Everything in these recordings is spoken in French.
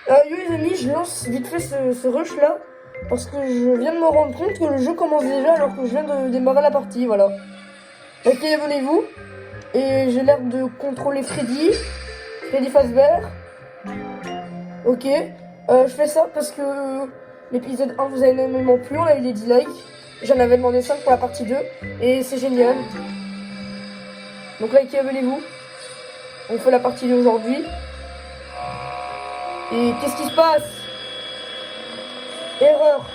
Yo les amis, je lance vite fait ce rush là parce que je viens de me rendre compte que le jeu commence déjà alors que je viens de démarrer la partie, voilà. Ok, abonnez-vous. Et j'ai l'air de contrôler Freddy Fazbear. Ok, je fais ça parce que l'épisode 1 vous a énormément plu, on a eu des 10 likes. J'en avais demandé 5 pour la partie 2 et c'est génial. Donc likez, abonnez-vous. On fait la partie 2 aujourd'hui. Et qu'est-ce qui se passe? Erreur.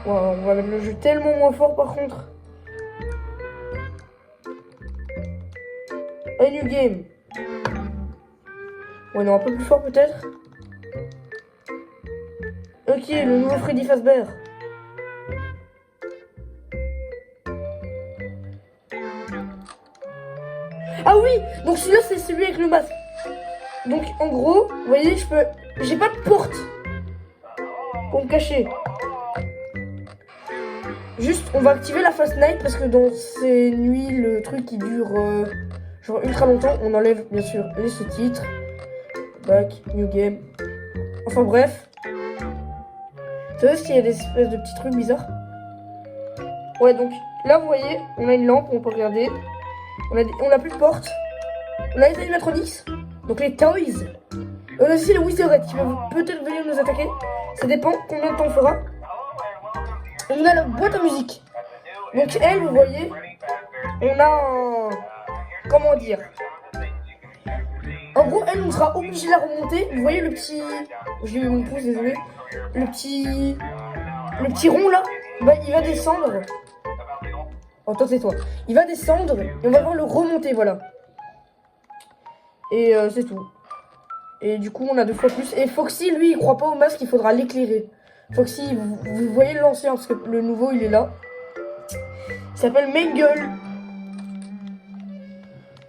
Wow, on va mettre le jeu tellement moins fort par contre. A new game. Ouais, non, un peu plus fort peut-être. Ok, le nouveau Freddy Fazbear. Ah oui, donc celui-là c'est celui avec le masque. Donc en gros, vous voyez, j'ai pas de porte pour me cacher. Juste, on va activer la Fast Night parce que dans ces nuits, le truc qui dure genre ultra longtemps, on enlève bien sûr les sous-titres. Back, new game. Enfin bref. Vous savez s'il y a des espèces de petits trucs bizarres? Ouais, donc là vous voyez, on a une lampe, on peut regarder. On a plus de porte. On a les animatronics, donc les toys. On a aussi les wizards qui vont peut-être venir nous attaquer. Ça dépend combien de temps on fera. On a la boîte à musique. Donc elle, vous voyez, on a un... Comment dire? En gros, elle, on sera obligé de la remonter. Vous voyez le petit... J'ai eu mon pouce, désolé. Le petit rond là, bah, il va descendre. Oh, toi, c'est toi. Il va descendre et on va devoir le remonter, voilà. Et c'est tout. Et du coup, on a 2 fois plus. Et Foxy, lui, il croit pas au masque, il faudra l'éclairer. Foxy, vous voyez l'ancien, parce que le nouveau, il est là. Il s'appelle Mangle.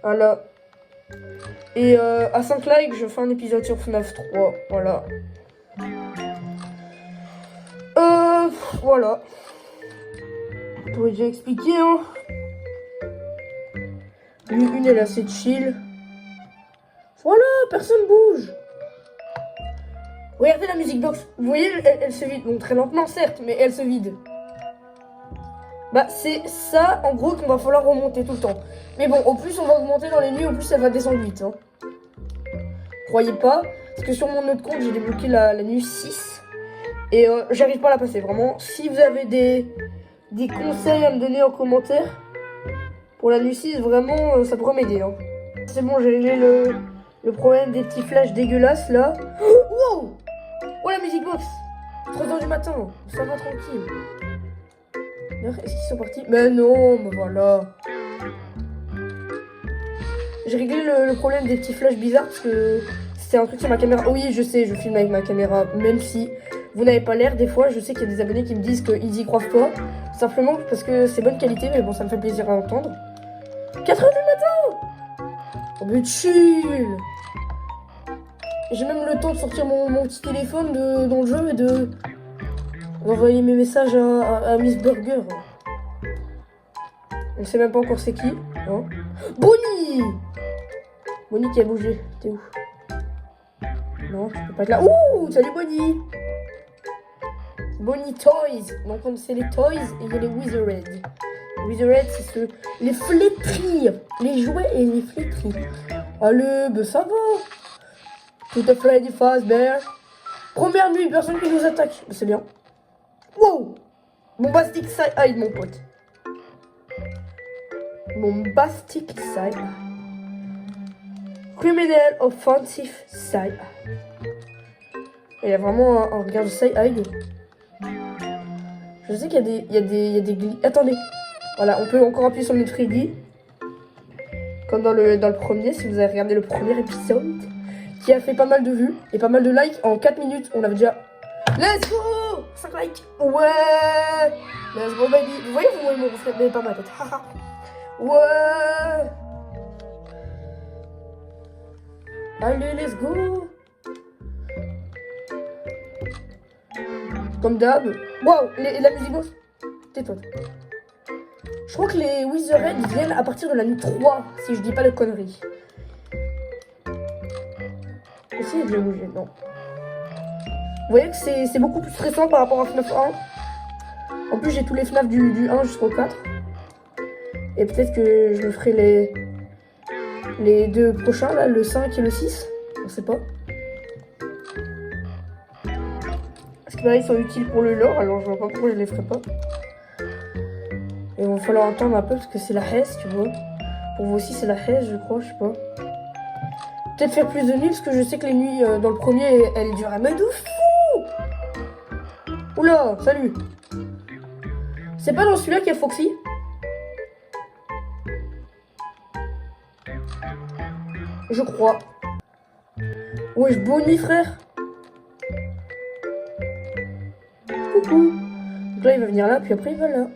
Voilà. Et à 5 likes, je fais un épisode sur FNAF 3. Voilà. Voilà. Je pourrais déjà expliquer, hein. Lui, une, elle est assez chill. Voilà, personne bouge. Regardez la music box. Vous voyez, elle se vide. Bon, très lentement, certes, mais elle se vide. Bah, c'est ça, en gros, qu'on va falloir remonter tout le temps. Mais bon, au plus on va augmenter dans les nuits, au plus elle va descendre vite. Hein. Croyez pas, parce que sur mon autre compte, j'ai débloqué la nuit 6. Et j'arrive pas à la passer, vraiment. Si vous avez des conseils à me donner en commentaire pour la nuit 6, vraiment, ça pourrait m'aider. Hein. C'est bon, j'ai réglé le problème des petits flashs dégueulasses, là. Wow! Oh, la music box! 3h du matin, ça va tranquille. Est-ce qu'ils sont partis? Mais non, mais voilà. J'ai réglé le problème des petits flashs bizarres parce que c'était un truc sur ma caméra. Oui, je sais, je filme avec ma caméra, même si vous n'avez pas l'air. Des fois, je sais qu'il y a des abonnés qui me disent qu'ils y croient pas. Simplement parce que c'est bonne qualité, mais bon, ça me fait plaisir à entendre. 4h du matin! Oh, mais chill! J'ai même le temps de sortir mon petit téléphone dans le jeu et d'envoyer mes messages à Miss Burger. On sait même pas encore c'est qui. Hein. Bonnie! Bonnie qui a bougé. T'es où? Non, tu peux pas être là. Ouh! Salut Bonnie! Bonnie Toys. Donc comme c'est les Toys, et il y a les Wizards. Les Wizards, c'est les flétris. Les jouets et les flétris. Allez, ben ça va. Tout à fait des Fazbear. Première nuit, personne qui nous attaque. C'est bien. Wow! Bombastic Side, mon pote. Bombastic Side. Criminal Offensive Side. Il y a vraiment un regard de side eye. Je sais qu'il y a des Attendez. Voilà, on peut encore appuyer sur notre Freddy. Comme dans le premier, si vous avez regardé le premier épisode. Qui a fait pas mal de vues et pas mal de likes. En 4 minutes, on avait déjà... Let's go! 5 likes. Ouais! Let's go, baby. Vous voyez mon reflet, mais pas ma tête. Ouais! Allez, let's go! Comme d'hab. Waouh! La musique box. Tais-toi. Je crois que les Wizards viennent à partir de la nuit 3, si je dis pas de conneries. Foxy est déjà bougé, non. Vous voyez que c'est beaucoup plus stressant par rapport à FNAF 1. En plus, j'ai tous les FNAF du 1 jusqu'au 4. Et peut-être que je me ferai les deux prochains, là, le 5 et le 6. On sait pas. Parce que là, ils sont utiles pour le lore, alors je vois pas pourquoi je les ferai pas. Et il va falloir attendre un peu parce que c'est la Hesse, tu vois. Pour vous aussi, c'est la Hesse, je crois, je sais pas. Peut-être faire plus de nuits parce que je sais que les nuits dans le premier, elles durent un mais de fou. Oula, salut. C'est pas dans celui-là qu'il y a Foxy? Je crois. Wesh, bonne nuit, frère. Coucou. Donc là, il va venir là, puis après, il va là.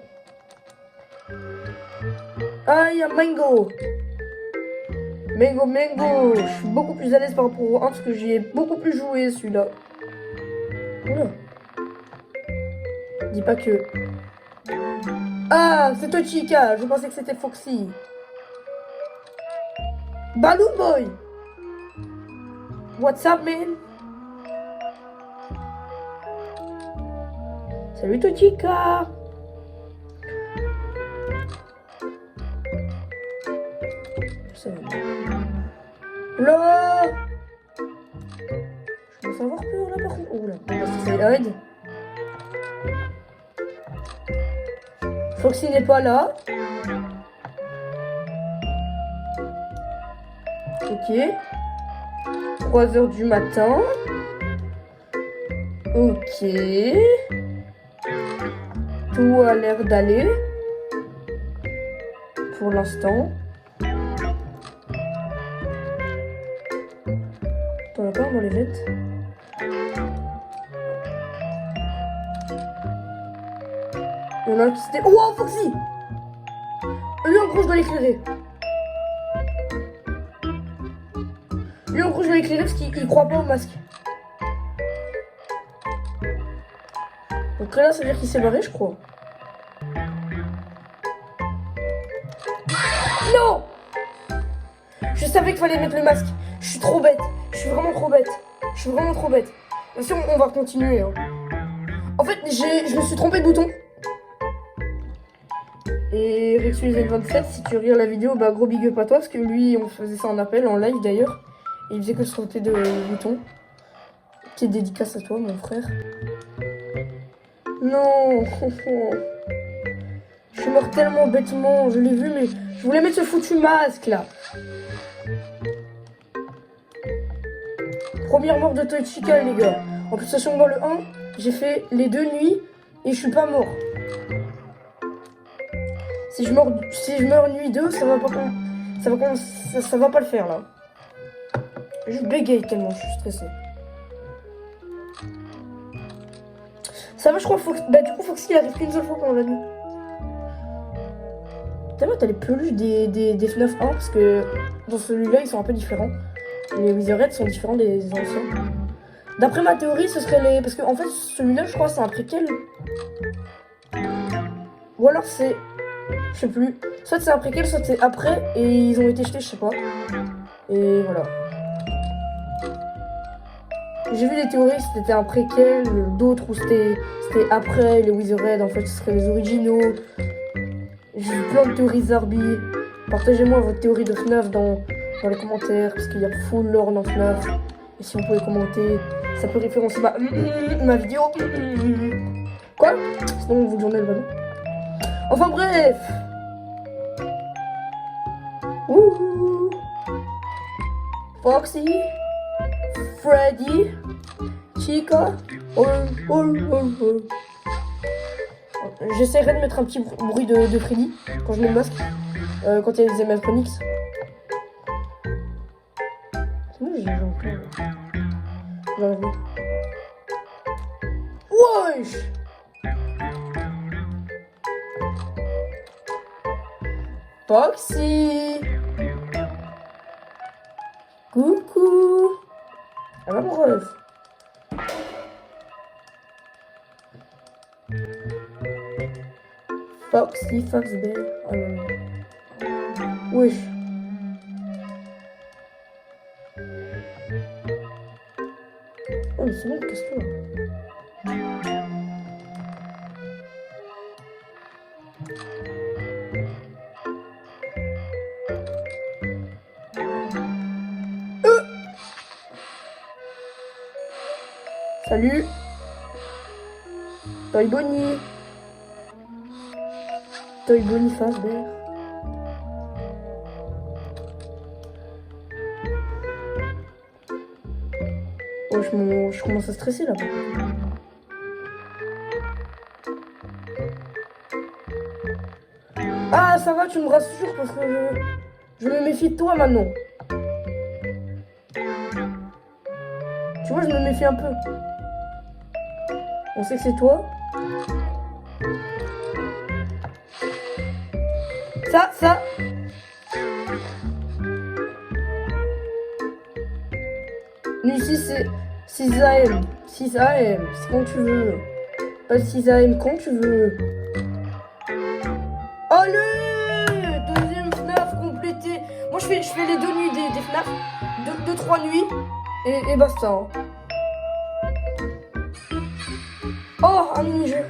Ah, il y a Mango. Mango. Je suis beaucoup plus à l'aise par rapport au 1 parce que j'y ai beaucoup plus joué, celui-là. Oula. Dis pas que... Ah, c'est toi, Chica. Je pensais que c'était Foxy. Balloon Boy. What's up, man? Salut, Tochika. Là. Je commence à avoir peur là par contre. Oh là, c'est Hyde. Foxy n'est pas là. Ok. 3h du matin. Ok. Tout a l'air d'aller. Pour l'instant. T'en as pas dans les vêtements? Il y en a un qui s'était... Oh, Foxy! Lui, en gros, je dois l'éclairer. Lui, en gros, je dois l'éclairer parce qu'il croit pas au masque. Donc là, ça veut dire qu'il s'est barré, je crois. Non! Je savais qu'il fallait mettre le masque. Je suis trop bête. Je suis vraiment trop bête. Bien sûr, on va continuer. Hein. En fait, je me suis trompé de bouton. Et Rexuizen27, si tu regardes la vidéo, bah gros big up à toi. Parce que lui, on faisait ça en appel, en live d'ailleurs. Et il faisait que se tromper de bouton. Petite dédicace à toi, mon frère. Non. Je suis mort tellement bêtement. Je l'ai vu, mais je voulais mettre ce foutu masque là. Première mort de Toichika, les gars. En plus, sachant que dans le 1, j'ai fait les 2 nuits et je suis pas mort. Si je meurs nuit 2, ça va pas le faire là. Je bégaye tellement, je suis stressé. Ça va, je crois, bah du coup, Foxy il arrive qu'une seule fois pendant la nuit. T'as les peluches des FNAF 1 parce que dans celui-là, ils sont un peu différents. Les Wizards sont différents des anciens. D'après ma théorie, ce serait les... Parce que en fait, celui-là, je crois, c'est un préquel. Ou alors c'est... Je sais plus. Soit c'est un préquel, soit c'est après. Et ils ont été jetés, je sais pas. Et voilà. J'ai vu des théories, c'était un préquel. D'autres où c'était après les Wizards. En fait, ce seraient les originaux. J'ai vu plein de théories Zarbi. Partagez-moi votre théorie de FNAF dans les commentaires, parce qu'il y a full lore dans FNAF. Et si vous pouvez commenter, ça peut référencer ma vidéo. Quoi? Sinon, vous journée le ballon. Enfin bref. Wouhou. Foxy, Freddy, Chica. J'essaierai de mettre un petit bruit de Freddy quand je mets le masque. Quand il y a les animatronics. C'est bon, j'ai encore. Wesh! Foxy! Coucou! Ça va, mon ref? Foxy, Foxbear. Wesh. Oh, mais c'est bon, casse-toi. Salut. Toy Bonnie. Toy Bonnie Fazbear. Oh, je commence à stresser là. Ah, ça va, tu me rassures parce que je me méfie de toi maintenant. Tu vois, je me méfie un peu. On sait que c'est toi. Ça. Nous ici, c'est 6 AM. 6 AM, c'est quand tu veux. Pas 6 AM, quand tu veux. Allez! Deuxième FNAF complété. Moi, je fais les 2 nuits des FNAF. 2-3 nuits. Et basta. Hein. Oh, un mini-jeu.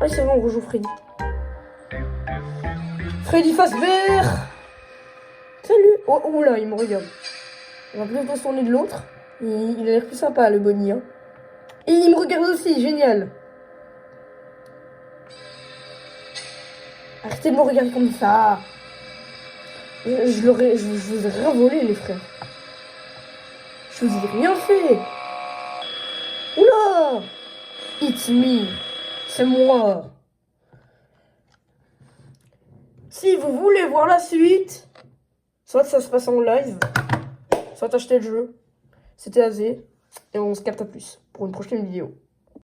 Ah, c'est vrai, on rejoue Freddy. Freddy Fazbear. Salut. Oh là, il me regarde. On va plutôt se tourner de l'autre. Il a l'air plus sympa, le Bonnie. Hein. Et il me regarde aussi, génial. Arrêtez de me regarder comme ça. Je vous ai rien volé, les frères. Je vous ai rien fait. Oula! It's me. C'est moi. Si vous voulez voir la suite, soit ça se passe en live, soit acheter le jeu. C'était Azé. Et on se capte à plus pour une prochaine vidéo.